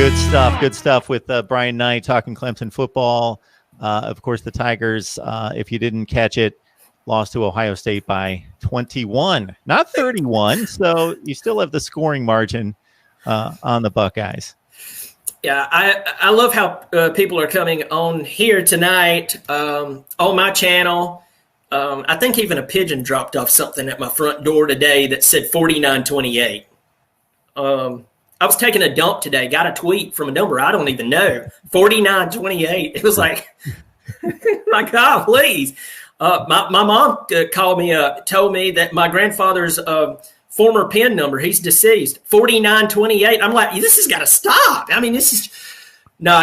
Good stuff. Good stuff with Brian Knight talking Clemson football. Of course, the Tigers, if you didn't catch it, lost to Ohio State by 21, not 31. So you still have the scoring margin on the Buckeyes. Yeah, I love how people are coming on here tonight on my channel. I think even a pigeon dropped off something at my front door today that said 4928. I was taking a dump today, got a tweet from a number I don't even know, 4928. It was like, my God, please. My mom called me up, told me that my grandfather's former PIN number, he's deceased, 4928. I'm like, this has got to stop. I mean, this is man,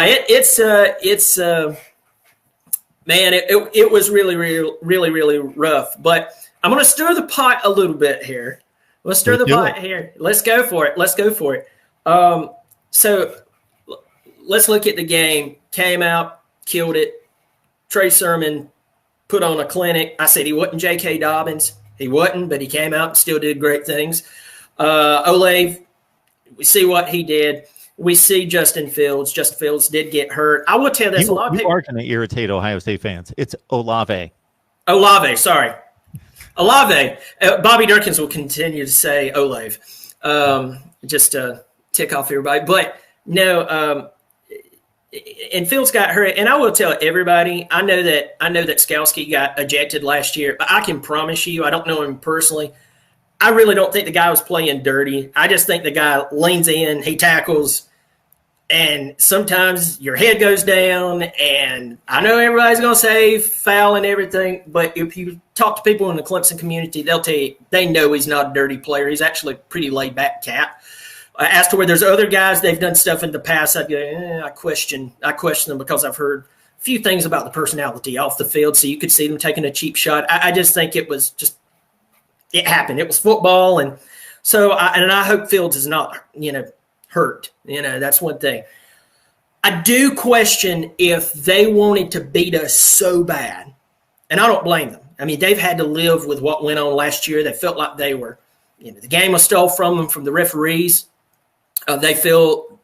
it was really rough. But I'm going to stir the pot a little bit here. Let's stir the pot here. Let's go for it. So let's look at the game. Came out, killed it. Trey Sermon put on a clinic. I said he wasn't J.K. Dobbins. He wasn't, but he came out and still did great things. Olave, we see what he did. We see Justin Fields. Justin Fields did get hurt. I will tell you this. A lot of people are going to irritate Ohio State fans. It's Olave. Sorry. Olave. Bobby Durkins will continue to say Olave. Just to tick off everybody. But no, and Fields got hurt. And I will tell everybody, I know that Skalski got ejected last year, but I can promise you, I don't know him personally. I really don't think the guy was playing dirty. I just think the guy leans in, he tackles, and sometimes your head goes down. And I know everybody's going to say foul and everything, but if you talk to people in the Clemson community, they'll tell you they know he's not a dirty player. He's actually a pretty laid-back cat. As to where there's other guys, they've done stuff in the past, I'd go, I question them because I've heard a few things about the personality off the field, so you could see them taking a cheap shot. I just think it happened. It was football, and so I hope Fields is not, hurt. That's one thing. I do question if they wanted to beat us so bad, and I don't blame them. I mean, they've had to live with what went on last year. They felt like they were, the game was stole from them from the referees. They feel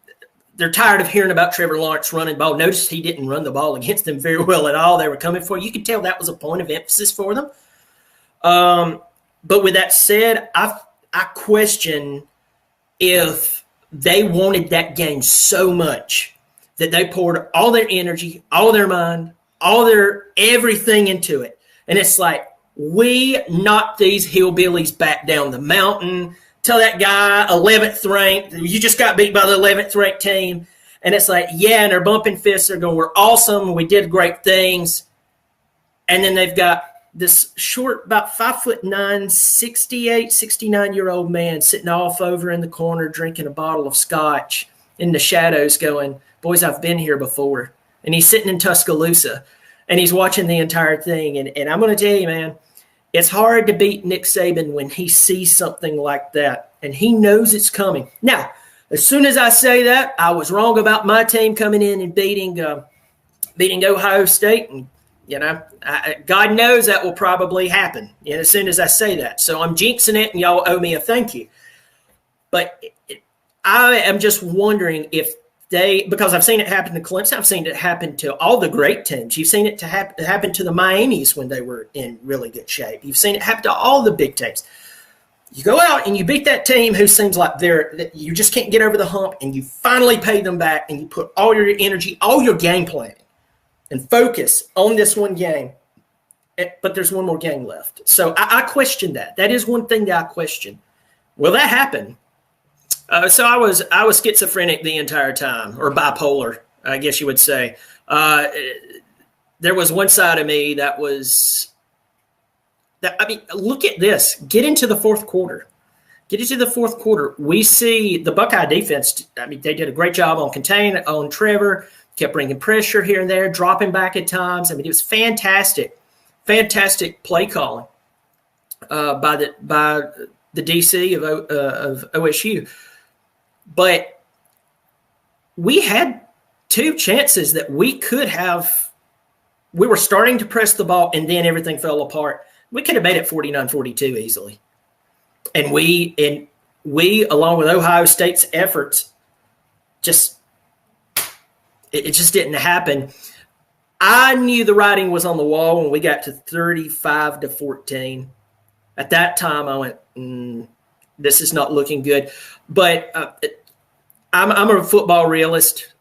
they're tired of hearing about Trevor Lawrence running ball. Notice he didn't run the ball against them very well at all. They were coming for it. You could tell that was a point of emphasis for them. But with that said, I question if they wanted that game so much that they poured all their energy, all their mind, all their everything into it. And it's like, we knocked these hillbillies back down the mountain. Tell that guy 11th ranked, you just got beat by the 11th ranked team. And it's like, yeah, and they're bumping fists. They're going, we're awesome. We did great things. And then they've got this short, about 5'9", 69-year-old man sitting off over in the corner drinking a bottle of scotch in the shadows going, boys, I've been here before. And he's sitting in Tuscaloosa, and he's watching the entire thing. And I'm going to tell you, man, it's hard to beat Nick Saban when he sees something like that, and he knows it's coming. Now, as soon as I say that, I was wrong about my team coming in and beating Ohio State, and God knows that will probably happen as soon as I say that. So I'm jinxing it, and y'all owe me a thank you. But I am just wondering if because I've seen it happen to Clemson, I've seen it happen to all the great teams. You've seen it happen to the Miamis when they were in really good shape. You've seen it happen to all the big teams. You go out and you beat that team who seems like you just can't get over the hump, and you finally pay them back, and you put all your energy, all your game planning, and focus on this one game. But there's one more game left. So I question that. That is one thing that I question. Will that happen? So I was schizophrenic the entire time, or bipolar, I guess you would say. There was one side of me that was look at this. Get into the fourth quarter. We see the Buckeye defense. They did a great job on containing on Trevor, kept bringing pressure here and there, dropping back at times. It was fantastic play calling by the DC of OSU. But we had two chances that we could have. We were starting to press the ball, and then everything fell apart. We could have made it 49-42 easily. And we, along with Ohio State's efforts, just It just didn't happen. I knew the writing was on the wall when we got to 35-14. At that time, I went, this is not looking good. But I'm a football realist.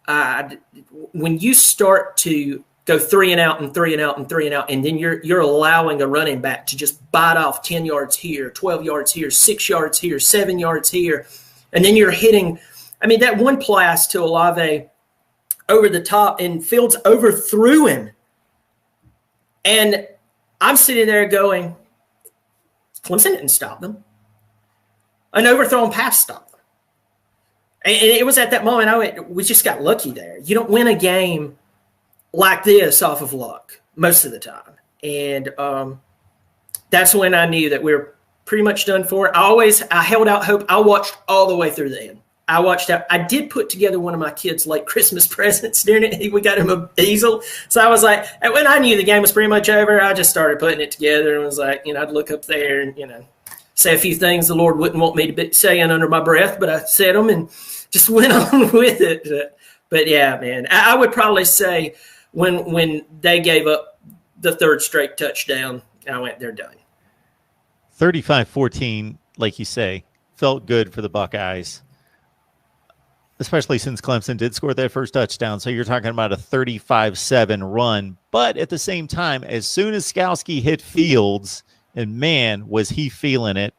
When you start to go 3 and out and 3 and out and 3 and out, and then you're allowing a running back to just bite off 10 yards here, 12 yards here, 6 yards here, 7 yards here, and then you're hitting. I mean, that one pass to Olave over the top, and Fields overthrew him. And I'm sitting there going, Clemson didn't stop them. An overthrown pass stopped them. And it was at that moment we just got lucky there. You don't win a game like this off of luck most of the time. And that's when I knew that we were pretty much done for. I held out hope. I watched all the way through the end. I watched out. I did put together one of my kids' late Christmas presents during it. We got him a easel. So I was like, when I knew the game was pretty much over, I just started putting it together and was like, I'd look up there and, say a few things the Lord wouldn't want me to be saying under my breath, but I said them and just went on with it. But yeah, man, I would probably say when they gave up the third straight touchdown, I went, they're done. 35-14, like you say, felt good for the Buckeyes, especially since Clemson did score that first touchdown. So you're talking about a 35-7 run. But at the same time, as soon as Skowski hit Fields, and man, was he feeling it.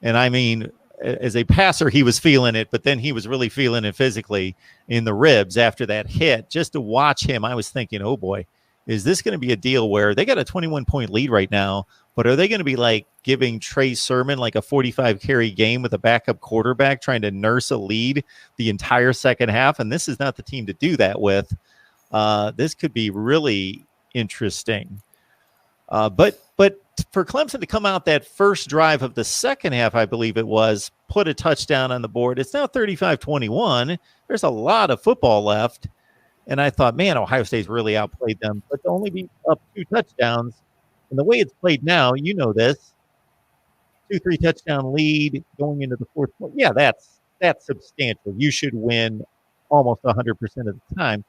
And I mean, as a passer, he was feeling it, but then he was really feeling it physically in the ribs after that hit. Just to watch him, I was thinking, oh boy, is this going to be a deal where they got a 21-point lead right now, but are they going to be like giving Trey Sermon like a 45-carry game with a backup quarterback trying to nurse a lead the entire second half? And this is not the team to do that with. This could be really interesting. But for Clemson to come out that first drive of the second half, I believe it was, put a touchdown on the board. It's now 35-21. There's a lot of football left. And I thought, man, Ohio State's really outplayed them. But to only be up 2 touchdowns, and the way it's played now, you know this, 2-3 touchdown lead going into the fourth quarter. Yeah, that's substantial. You should win almost 100% of the time.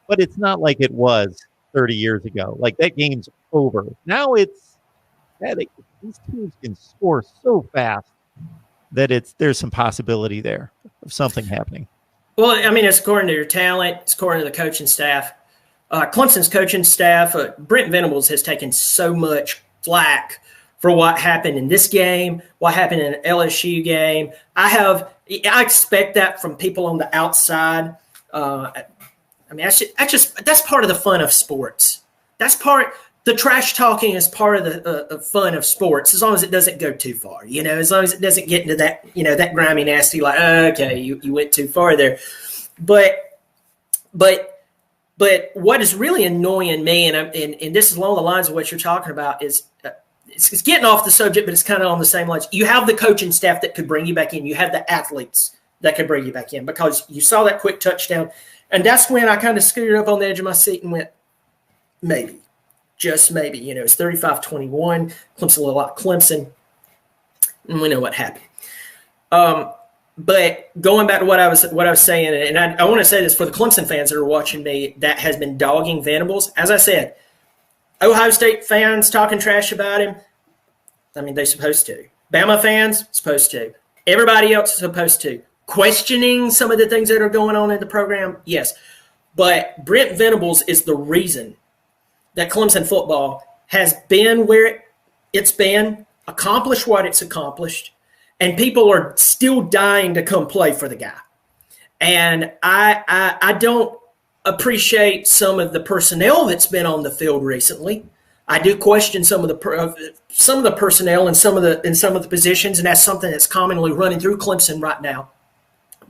But it's not like it was 30 years ago. Like, that game's over. Now these teams can score so fast that there's some possibility there of something happening. Well, I mean, it's according to your talent. It's according to the coaching staff. Clemson's coaching staff, Brent Venables has taken so much flack for what happened in this game, what happened in an LSU game. I expect that from people on the outside. I mean, that's part of the fun of sports. The trash talking is part of the fun of sports, as long as it doesn't go too far. As long as it doesn't get into that, that grimy, nasty, like, okay, you went too far there. But what is really annoying me, and this is along the lines of what you're talking about, is it's getting off the subject, but it's kind of on the same lines. You have the coaching staff that could bring you back in. You have the athletes that could bring you back in, because you saw that quick touchdown. And that's when I kind of scooted up on the edge of my seat and went, maybe, just maybe. It's 35-21. Clemson looked like Clemson, and we know what happened. But going back to what I was saying, and I want to say this for the Clemson fans that are watching me that has been dogging Venables. As I said, Ohio State fans talking trash about him, I mean, they're supposed to. Bama fans, supposed to. Everybody else is supposed to. Questioning some of the things that are going on in the program, yes. But Brent Venables is the reason that Clemson football has been where it's been, accomplished what it's accomplished, and people are still dying to come play for the guy. And I don't appreciate some of the personnel that's been on the field recently. I do question some of the personnel in some of the positions, and that's something that's commonly running through Clemson right now.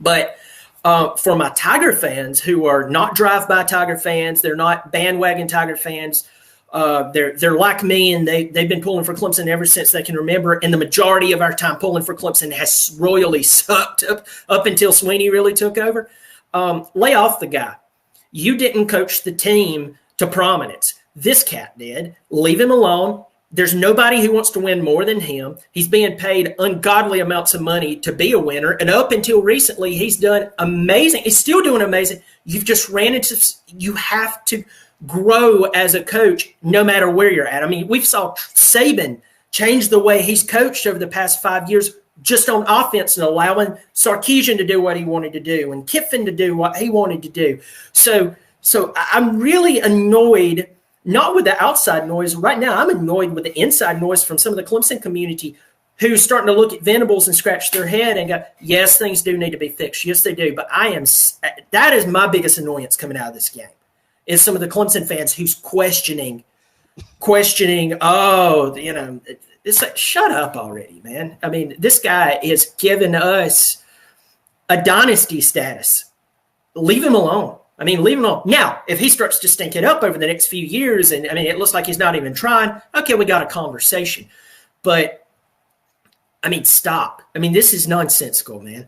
But for my Tiger fans who are not drive-by Tiger fans, they're not bandwagon Tiger fans. They're like me, and they've been pulling for Clemson ever since they can remember. And the majority of our time pulling for Clemson has royally sucked up until Sweeney really took over. Lay off the guy. You didn't coach the team to prominence. This cat did. Leave him alone. There's nobody who wants to win more than him. He's being paid ungodly amounts of money to be a winner. And up until recently, he's done amazing. He's still doing amazing. You've just ran into, you have to grow as a coach no matter where you're at. I mean, we've saw Saban change the way he's coached over the past 5 years just on offense and allowing Sarkisian to do what he wanted to do and Kiffin to do what he wanted to do. So I'm really annoyed, not with the outside noise. Right now, I'm annoyed with the inside noise from some of the Clemson community who's starting to look at Venables and scratch their head and go, yes, things do need to be fixed. Yes, they do. But that is my biggest annoyance coming out of this game, is some of the Clemson fans who's questioning, it's like, shut up already, man. I mean, this guy is giving us a dynasty status. Leave him alone. Leave him alone. Now, if he starts to stink it up over the next few years, and it looks like he's not even trying, okay, we got a conversation. But, stop. This is nonsensical, man.